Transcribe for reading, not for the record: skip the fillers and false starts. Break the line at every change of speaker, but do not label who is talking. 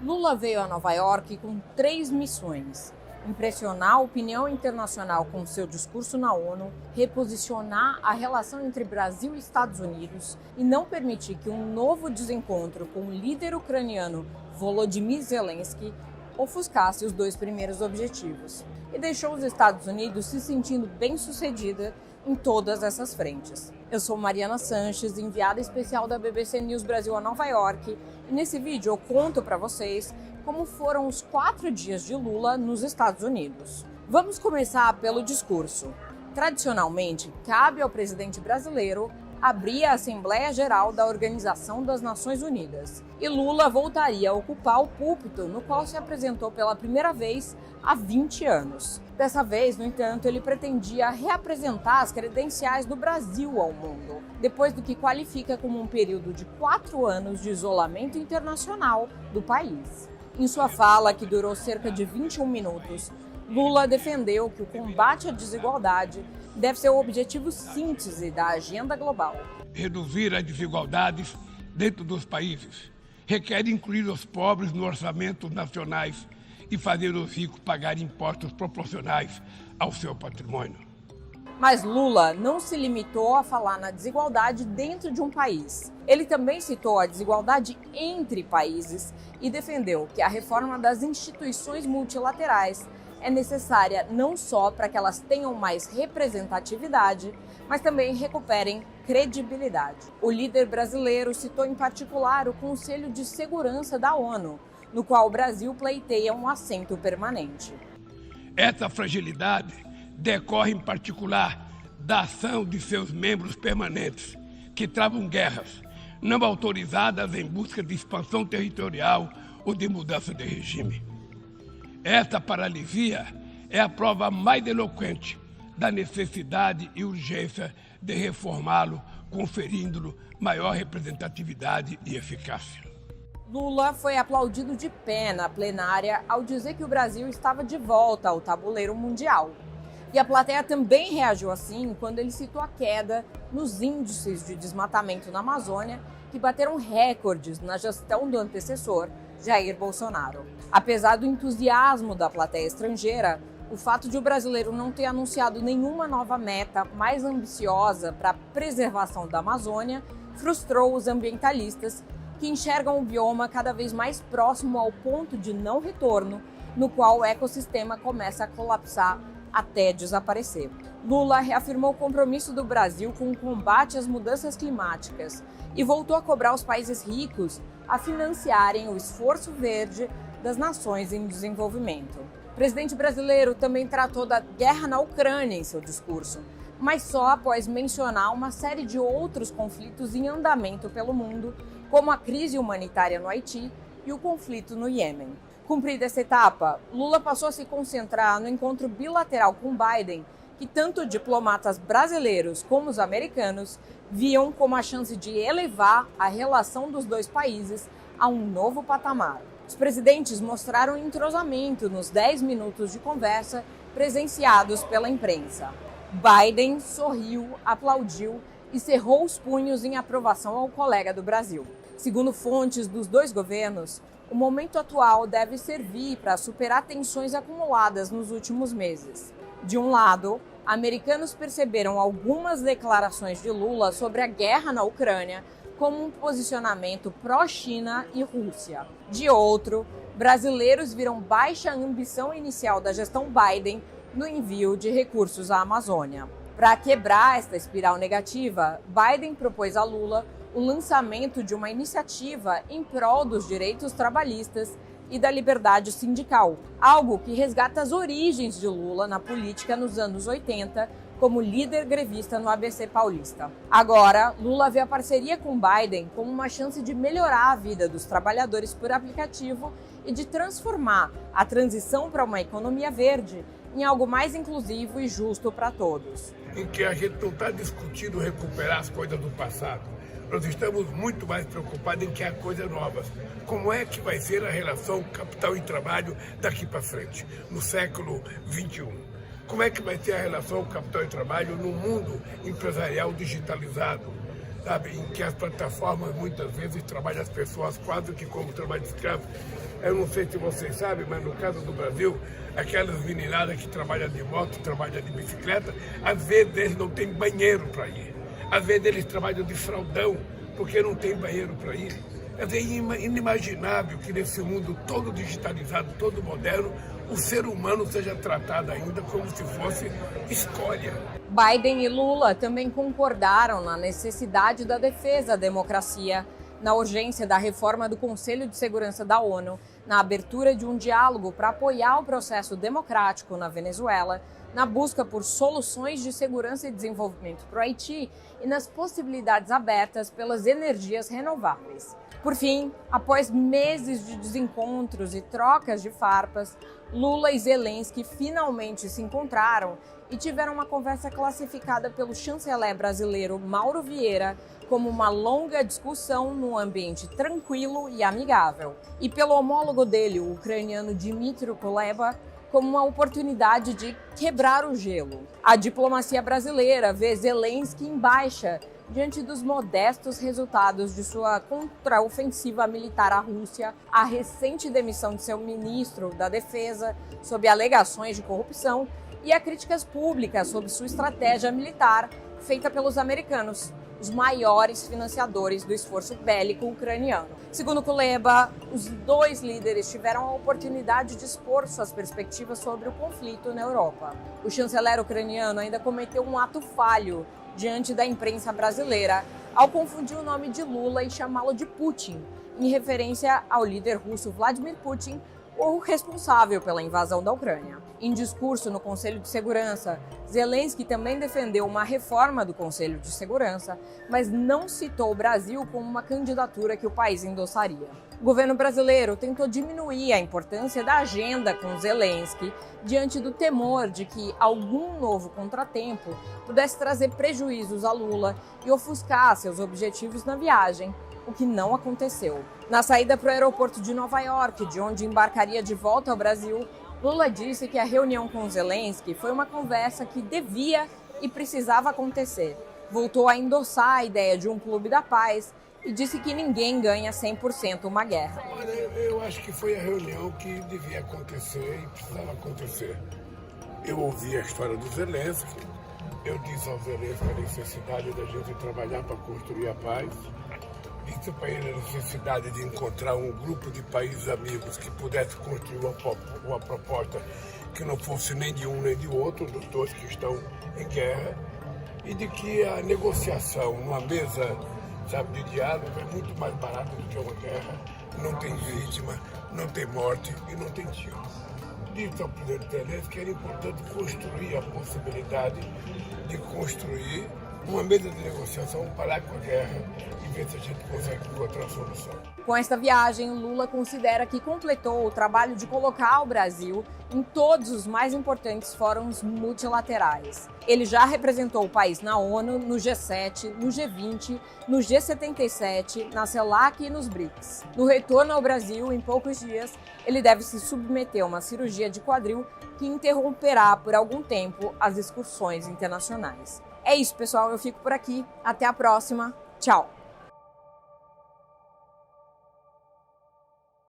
Lula veio a Nova York com 3 missões: impressionar a opinião internacional com seu discurso na ONU, reposicionar a relação entre Brasil e Estados Unidos e não permitir que um novo desencontro com o líder ucraniano Volodymyr Zelensky ofuscasse os 2 primeiros objetivos. E deixou os Estados Unidos se sentindo bem-sucedida em todas essas frentes. Eu sou Mariana Sanches, enviada especial da BBC News Brasil a Nova York, e nesse vídeo eu conto para vocês como foram os 4 dias de Lula nos Estados Unidos. Vamos começar pelo discurso. Tradicionalmente, cabe ao presidente brasileiro abrir a Assembleia Geral da Organização das Nações Unidas, e Lula voltaria a ocupar o púlpito no qual se apresentou pela primeira vez há 20 anos. Dessa vez, no entanto, ele pretendia reapresentar as credenciais do Brasil ao mundo, depois do que qualifica como um período de 4 anos de isolamento internacional do país. Em sua fala, que durou cerca de 21 minutos, Lula defendeu que o combate à desigualdade deve ser o objetivo síntese da agenda global.
Reduzir as desigualdades dentro dos países requer incluir os pobres nos orçamentos nacionais e fazer os ricos pagar impostos proporcionais ao seu patrimônio.
Mas Lula não se limitou a falar na desigualdade dentro de um país. Ele também citou a desigualdade entre países e defendeu que a reforma das instituições multilaterais é necessária não só para que elas tenham mais representatividade, mas também recuperem credibilidade. O líder brasileiro citou em particular o Conselho de Segurança da ONU, no qual o Brasil pleiteia um assento permanente.
Essa fragilidade decorre em particular da ação de seus membros permanentes, que travam guerras não autorizadas em busca de expansão territorial ou de mudança de regime. Esta paralisia é a prova mais eloquente da necessidade e urgência de reformá-lo, conferindo-lhe maior representatividade e eficácia.
Lula foi aplaudido de pé na plenária ao dizer que o Brasil estava de volta ao tabuleiro mundial. E a plateia também reagiu assim quando ele citou a queda nos índices de desmatamento na Amazônia, que bateram recordes na gestão do antecessor, Jair Bolsonaro. Apesar do entusiasmo da plateia estrangeira, o fato de o brasileiro não ter anunciado nenhuma nova meta mais ambiciosa para a preservação da Amazônia frustrou os ambientalistas, que enxergam o bioma cada vez mais próximo ao ponto de não retorno, no qual o ecossistema começa a colapsar até desaparecer. Lula reafirmou o compromisso do Brasil com o combate às mudanças climáticas e voltou a cobrar os países ricos a financiarem o esforço verde das nações em desenvolvimento. O presidente brasileiro também tratou da guerra na Ucrânia em seu discurso, mas só após mencionar uma série de outros conflitos em andamento pelo mundo, como a crise humanitária no Haiti e o conflito no Iêmen. Cumprida essa etapa, Lula passou a se concentrar no encontro bilateral com Biden, que tanto diplomatas brasileiros como os americanos viam como a chance de elevar a relação dos 2 países a um novo patamar. Os presidentes mostraram entrosamento nos 10 minutos de conversa presenciados pela imprensa. Biden sorriu, aplaudiu e cerrou os punhos em aprovação ao colega do Brasil. Segundo fontes dos 2 governos, o momento atual deve servir para superar tensões acumuladas nos últimos meses. De um lado, americanos perceberam algumas declarações de Lula sobre a guerra na Ucrânia como um posicionamento pró-China e Rússia. De outro, brasileiros viram baixa ambição inicial da gestão Biden no envio de recursos à Amazônia. Para quebrar esta espiral negativa, Biden propôs a Lula o lançamento de uma iniciativa em prol dos direitos trabalhistas e da liberdade sindical, algo que resgata as origens de Lula na política nos anos 80, como líder grevista no ABC paulista. Agora, Lula vê a parceria com Biden como uma chance de melhorar a vida dos trabalhadores por aplicativo e de transformar a transição para uma economia verde em algo mais inclusivo e justo para todos.
Em que a gente não está discutindo recuperar as coisas do passado. Nós estamos muito mais preocupados em criar coisas novas. Como é que vai ser a relação capital e trabalho daqui para frente, no século XXI? Como é que vai ser a relação capital e trabalho no mundo empresarial digitalizado? sabe, em que as plataformas muitas vezes trabalham as pessoas quase que como trabalho de escravo. Eu não sei se vocês sabem, mas no caso do Brasil, aquelas meninadas que trabalham de moto, trabalham de bicicleta, às vezes eles não têm banheiro para ir. Às vezes eles trabalham de fraldão, porque não tem banheiro para ir. É inimaginável que nesse mundo todo digitalizado, todo moderno, o ser humano seja tratado ainda como se fosse escória.
Biden e Lula também concordaram na necessidade da defesa da democracia, na urgência da reforma do Conselho de Segurança da ONU, na abertura de um diálogo para apoiar o processo democrático na Venezuela, na busca por soluções de segurança e desenvolvimento para o Haiti e nas possibilidades abertas pelas energias renováveis. Por fim, após meses de desencontros e trocas de farpas, Lula e Zelensky finalmente se encontraram e tiveram uma conversa classificada pelo chanceler brasileiro Mauro Vieira como uma longa discussão num ambiente tranquilo e amigável, e pelo homólogo dele, o ucraniano Dmytro Kuleba, como uma oportunidade de quebrar o gelo. A diplomacia brasileira vê Zelensky em baixa diante dos modestos resultados de sua contraofensiva militar à Rússia, a recente demissão de seu ministro da Defesa sob alegações de corrupção e a críticas públicas sobre sua estratégia militar feita pelos americanos, os maiores financiadores do esforço bélico ucraniano. Segundo Kuleba, os dois líderes tiveram a oportunidade de expor suas perspectivas sobre o conflito na Europa. O chanceler ucraniano ainda cometeu um ato falho diante da imprensa brasileira ao confundir o nome de Lula e chamá-lo de Putin, em referência ao líder russo Vladimir Putin, o responsável pela invasão da Ucrânia. Em discurso no Conselho de Segurança, Zelensky também defendeu uma reforma do Conselho de Segurança, mas não citou o Brasil como uma candidatura que o país endossaria. O governo brasileiro tentou diminuir a importância da agenda com Zelensky diante do temor de que algum novo contratempo pudesse trazer prejuízos a Lula e ofuscar seus objetivos na viagem, o que não aconteceu. Na saída para o aeroporto de Nova York, de onde embarcaria de volta ao Brasil, Lula disse que a reunião com Zelensky foi uma conversa que devia e precisava acontecer. Voltou a endossar a ideia de um clube da paz e disse que ninguém ganha 100% uma guerra.
Olha, eu acho que foi a reunião que devia acontecer e precisava acontecer. Eu ouvi a história do Zelensky, eu disse ao Zelensky a necessidade da gente trabalhar para construir a paz. Disse para ele a necessidade de encontrar um grupo de países amigos que pudesse construir uma proposta que não fosse nem de um nem de outro, dos dois que estão em guerra, e de que a negociação numa mesa, sabe, de diálogo é muito mais barata do que uma guerra. Não tem vítima, não tem morte e não tem tiro. Disse ao presidente Zelensky que era importante construir a possibilidade de construir uma mesa de negociação, parar com a guerra e ver se a gente consegue encontrar a solução.
Com esta viagem, Lula considera que completou o trabalho de colocar o Brasil em todos os mais importantes fóruns multilaterais. Ele já representou o país na ONU, no G7, no G20, no G77, na CELAC e nos BRICS. No retorno ao Brasil, em poucos dias, ele deve se submeter a uma cirurgia de quadril que interromperá por algum tempo as excursões internacionais. É isso, pessoal. Eu fico por aqui. Até a próxima. Tchau!